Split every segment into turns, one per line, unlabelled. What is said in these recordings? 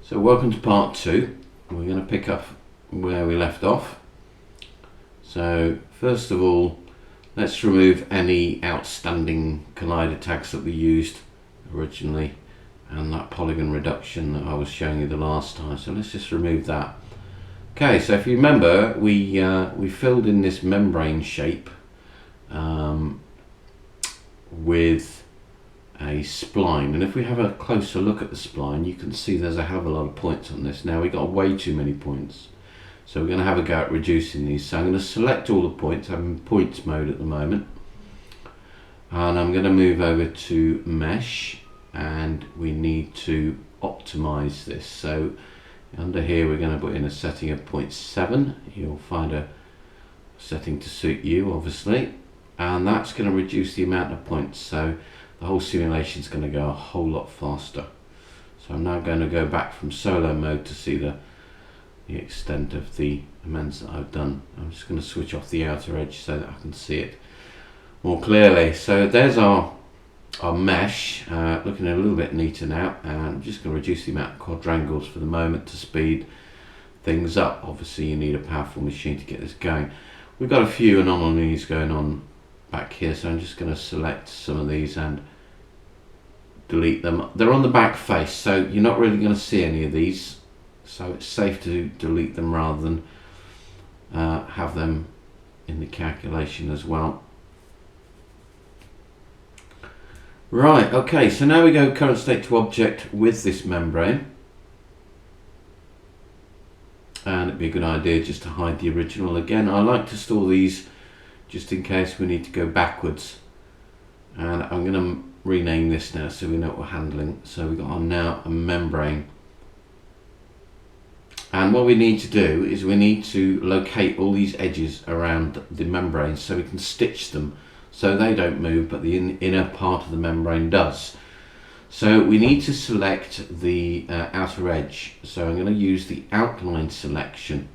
So welcome to part 2. We're going to pick up where we left off. So first of all, let's remove any outstanding collider tags that we used originally and that polygon reduction that I was showing you the last time. So let's just remove that. Okay, so if you remember, we filled in this membrane shape with a spline, and if we have a closer look at the spline, you can see there's a hell of a lot of points on this. Now we've got way too many points, so we're going to have a go at reducing these. So I'm going to select all the points. I'm in points mode at the moment, and I'm going to move over to mesh, and we need to optimize this. So under here we're going to put in a setting of 0.7. You'll find a setting to suit you, obviously, and that's going to reduce the amount of points, so the whole simulation is going to go a whole lot faster. So I'm now going to go back from solo mode to see the extent of the amends that I've done. I'm just going to switch off the outer edge so that I can see it more clearly. So there's our mesh, looking a little bit neater now, and I'm just going to reduce the amount of quadrangles for the moment to speed things up. Obviously you need a powerful machine to get this going. We've got a few anomalies going on back here, so I'm just going to select some of these and delete them. They're on the back face, so you're not really going to see any of these, so it's safe to delete them rather than have them in the calculation as well. Right, okay, so now we go current state to object with this membrane, and it'd be a good idea just to hide the original. Again, I like to store these just in case we need to go backwards, and I'm going to rename this now so we know what we're handling. So we've got now a membrane, and what we need to do is we need to locate all these edges around the membrane so we can stitch them so they don't move, but the inner part of the membrane does. So we need to select the outer edge, so I'm going to use the outline selection,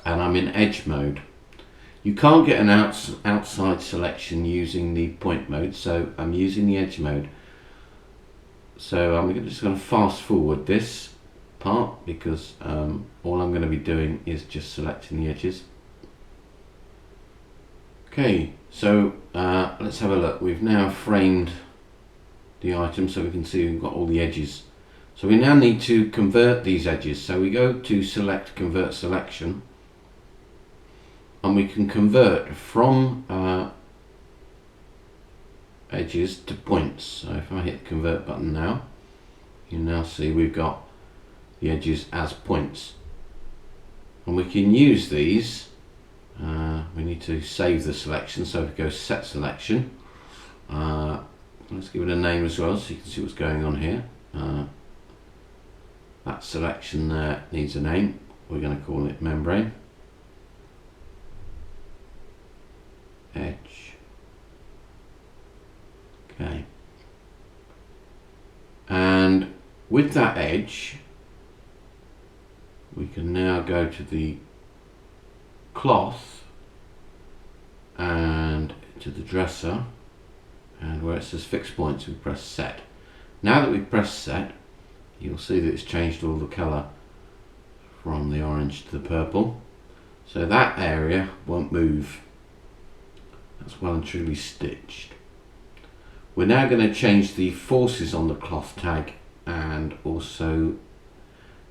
and I'm in edge mode. You can't get an outside selection using the point mode, so I'm using the edge mode. So I'm just going to fast forward this part because all I'm going to be doing is just selecting the edges. Okay, so let's have a look. We've now framed the item so we can see we've got all the edges. So we now need to convert these edges. So we go to select convert selection, and we can convert from edges to points. So if I hit the convert button now, you now see we've got the edges as points, and we can use these. We need to save the selection, so if we go set selection, let's give it a name as well so you can see what's going on here. That selection there needs a name. We're going to call it membrane edge. Okay, and with that edge we can now go to the cloth and to the dresser, and where it says fixed points we press set. Now that we've pressed set, you'll see that it's changed all the colour from the orange to the purple, so that area won't move. That's well and truly stitched. We're now going to change the forces on the cloth tag and also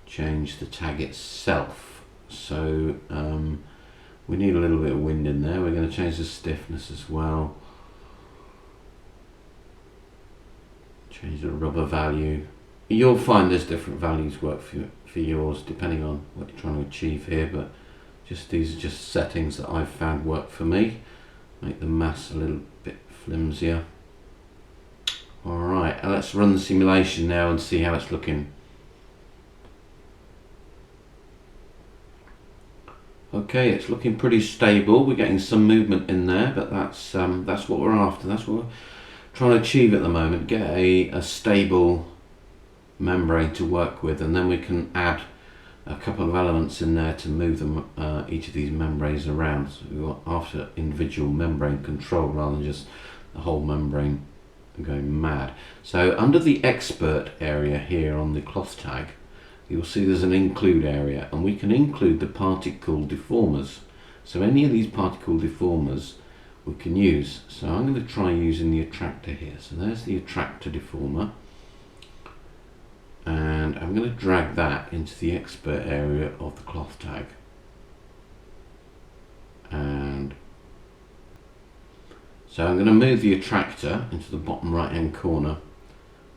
change the tag itself. So we need a little bit of wind in there. We're going to change the stiffness as well. Change the rubber value. You'll find there's different values work for yours depending on what you're trying to achieve here, but just these are just settings that I've found work for me. Make the mass a little bit flimsier. Alright, let's run the simulation now and see how it's looking. Okay, it's looking pretty stable. We're getting some movement in there, but that's what we're after. That's what we're trying to achieve at the moment. Get a stable membrane to work with, and then we can add a couple of elements in there to move them, each of these membranes around. So we're after individual membrane control rather than just the whole membrane going mad. So under the expert area here on the cloth tag, you'll see there's an include area, and we can include the particle deformers. So any of these particle deformers we can use. So I'm going to try using the attractor here. So there's the attractor deformer, and I'm going to drag that into the expert area of the cloth tag. And so I'm going to move the attractor into the bottom right hand corner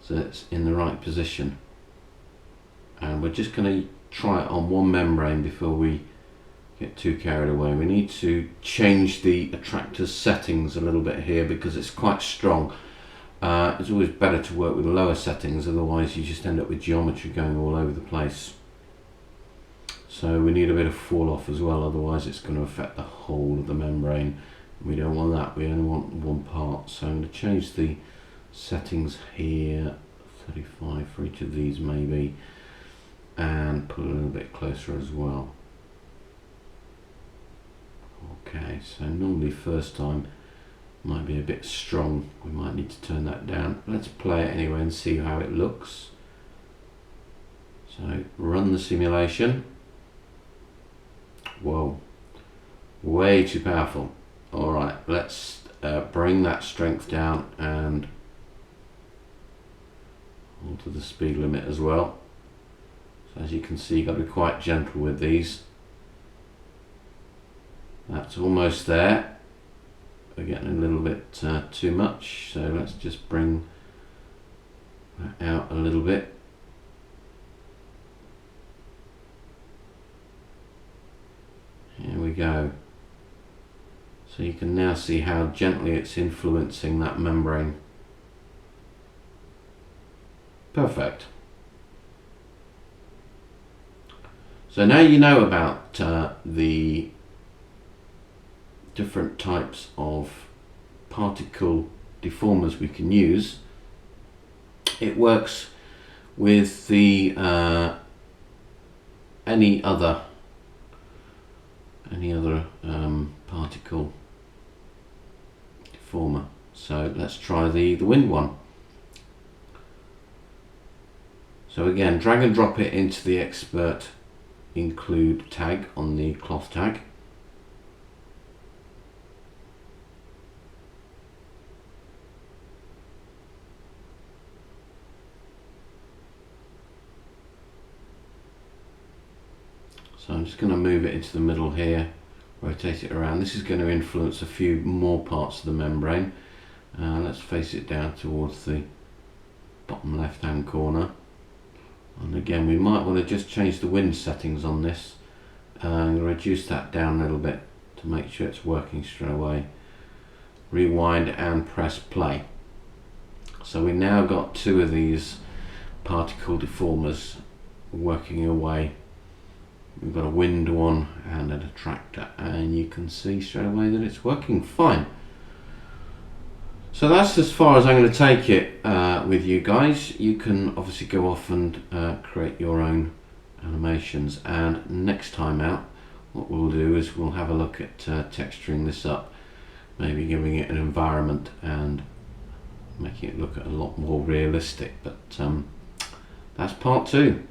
so it's in the right position, and we're just going to try it on one membrane before we get too carried away. We need to change the attractor's settings a little bit here because it's quite strong. It's always better to work with lower settings, otherwise you just end up with geometry going all over the place. So we need a bit of fall off as well, otherwise it's going to affect the whole of the membrane. We don't want that, we only want one part. So I'm going to change the settings here, 35 for each of these maybe, and put a little bit closer as well. Okay, so normally first time might be a bit strong, we might need to turn that down. Let's play it anyway and see how it looks. So run the simulation. Whoa, way too powerful. Alright, let's bring that strength down and onto the speed limit as well. So as you can see, you've got to be quite gentle with these. That's almost there. We're getting a little bit too much, so let's just bring that out a little bit. Here we go. So you can now see how gently it's influencing that membrane. Perfect. So now you know about the different types of particle deformers we can use. It works with the any other particle deformer. So let's try the wind one. So again, drag and drop it into the expert include tag on the cloth tag. So I'm just going to move it into the middle here, rotate it around. This is going to influence a few more parts of the membrane. Let's face it down towards the bottom left hand corner. And again, we might want to just change the wind settings on this and reduce that down a little bit to make sure it's working straight away. Rewind and press play. So we now got two of these particle deformers working away. We've got a wind one and an attractor, and you can see straight away that it's working fine. So that's as far as I'm going to take it with you guys. You can obviously go off and create your own animations, and next time out what we'll do is we'll have a look at texturing this up, maybe giving it an environment and making it look a lot more realistic. But that's part 2.